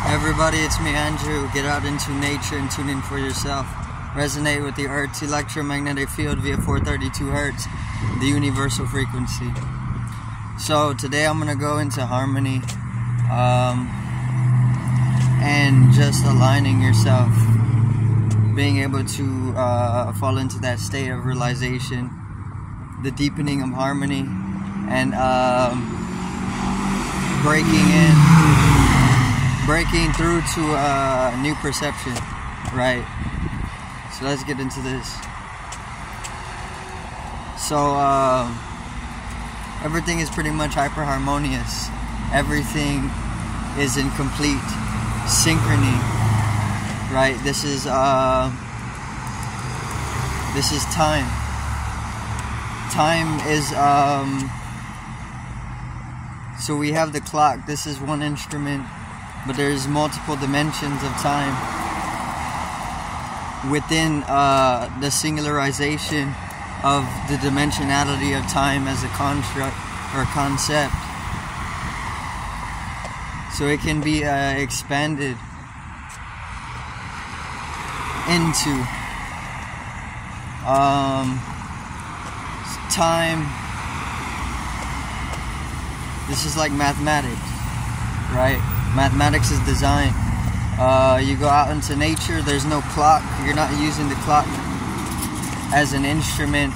Everybody, it's me, Andrew. Get out into nature and tune in for yourself. Resonate with the Earth's electromagnetic field via 432 Hertz, the universal frequency. So today I'm going to go into harmony and just aligning yourself, being able to fall into that state of realization, the deepening of harmony, and breaking through to a new perception, right? So let's get into this. So everything is pretty much hyper harmonious. Everything is in complete synchrony, right? This is time. Time is so we have the clock. This is one instrument, but there's multiple dimensions of time within the singularization of the dimensionality of time as a construct or concept. So it can be expanded into time. This is like mathematics, right? Mathematics is design. You go out into nature, there's no clock. You're not using the clock as an instrument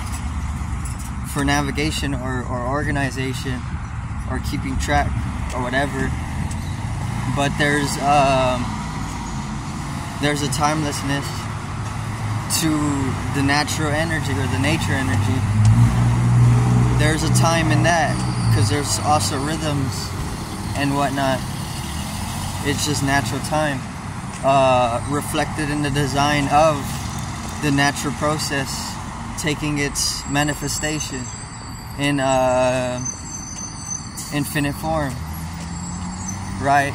for navigation or organization or keeping track or whatever. But there's a timelessness to the natural energy or the nature energy. There's a time in that because there's also rhythms and whatnot. It's just natural time, reflected in the design of the natural process, taking its manifestation in infinite form, right?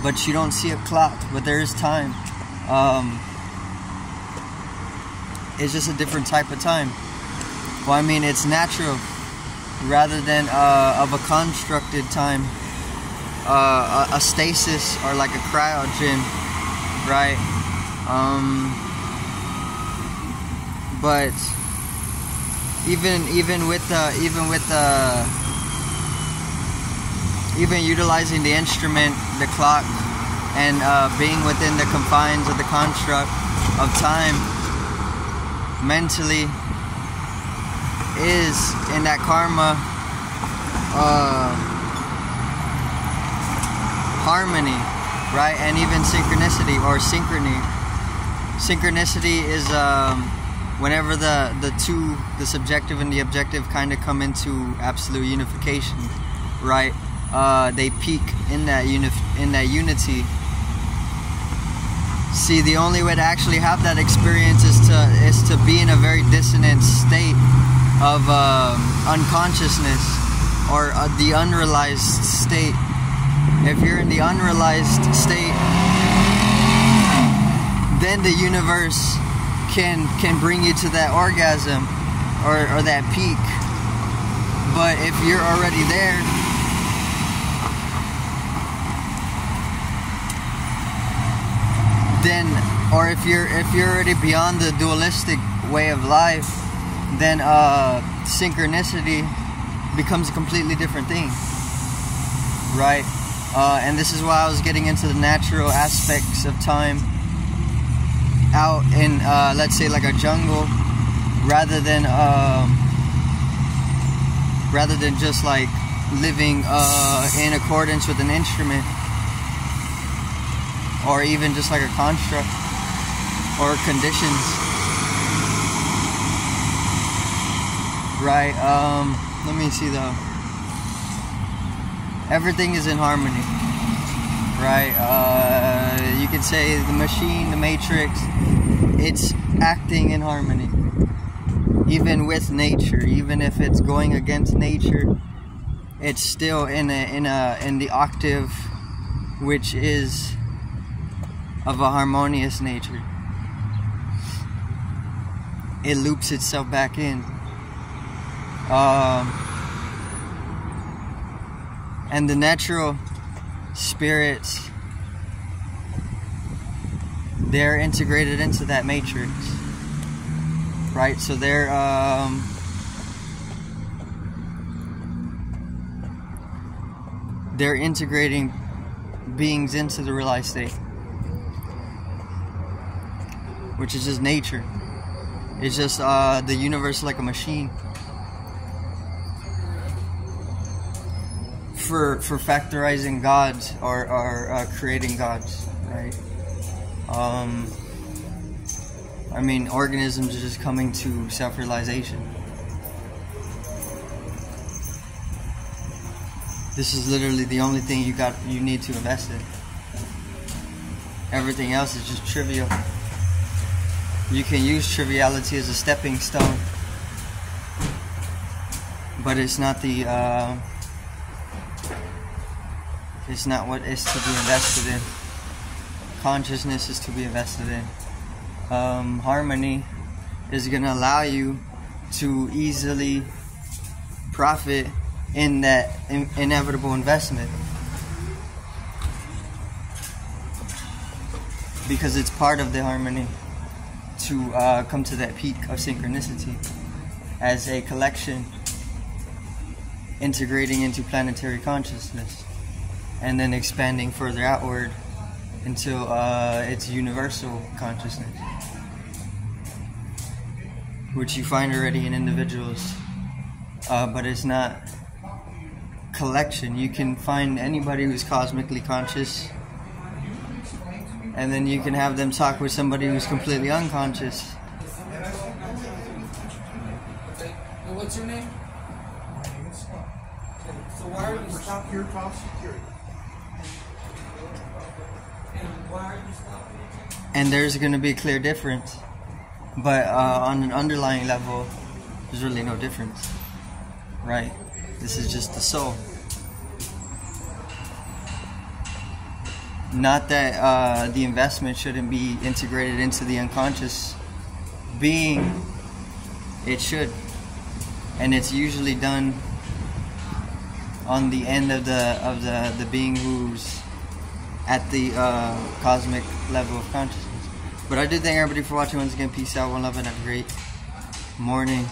But you don't see a clock, but there is time. It's just a different type of time. Well, I mean, it's natural rather than of a constructed time. A stasis or like a cryogen, right? But even utilizing the instrument, the clock, and being within the confines of the construct of time, mentally is in that karma. Harmony, right? And even synchronicity or synchrony. Synchronicity is whenever the subjective and the objective kind of come into absolute unification, right? They peak in that unity. See, the only way to actually have that experience is to be in a very dissonant state of unconsciousness or the unrealized state. If you're in the unrealized state, then the universe can bring you to that orgasm or that peak. But if you're already there, then, or if you're already beyond the dualistic way of life, then synchronicity becomes a completely different thing, right? And this is why I was getting into the natural aspects of time out in, let's say, like a jungle, rather than just like living in accordance with an instrument, or even just like a construct or conditions, right? Let me see though. Everything is in harmony, right? You could say the machine, the matrix, it's acting in harmony, even with nature. Even if it's going against nature, it's still in the octave, which is of a harmonious nature. It loops itself back in. And the natural spirits, they're integrated into that matrix, right? So they're integrating beings into the realized state, which is just nature. It's just the universe like a machine for factorizing gods or creating gods, right? I mean, organisms are just coming to self-realization. This is literally the only thing you need to invest in. Everything else is just trivial. You can use triviality as a stepping stone, but it's not the it's not what is to be invested in. Consciousness is to be invested in. Harmony is going to allow you to easily profit in that inevitable investment, because it's part of the harmony to come to that peak of synchronicity as a collection integrating into planetary consciousness and then expanding further outward until it's universal consciousness, which you find already in individuals, but it's not collection. You can find anybody who's cosmically conscious, and then you can have them talk with somebody who's completely unconscious. Okay. And what's your name? So why are you Stop here, top security. and why are you stopping? And there's going to be a clear difference, but on an underlying level, there's really no difference, right? This is just the soul. Not that the investment shouldn't be integrated into the unconscious being. It should, and it's usually done on the end of the being who's at the cosmic level of consciousness. But I do thank everybody for watching once again. Peace out, one love, and have a great morning.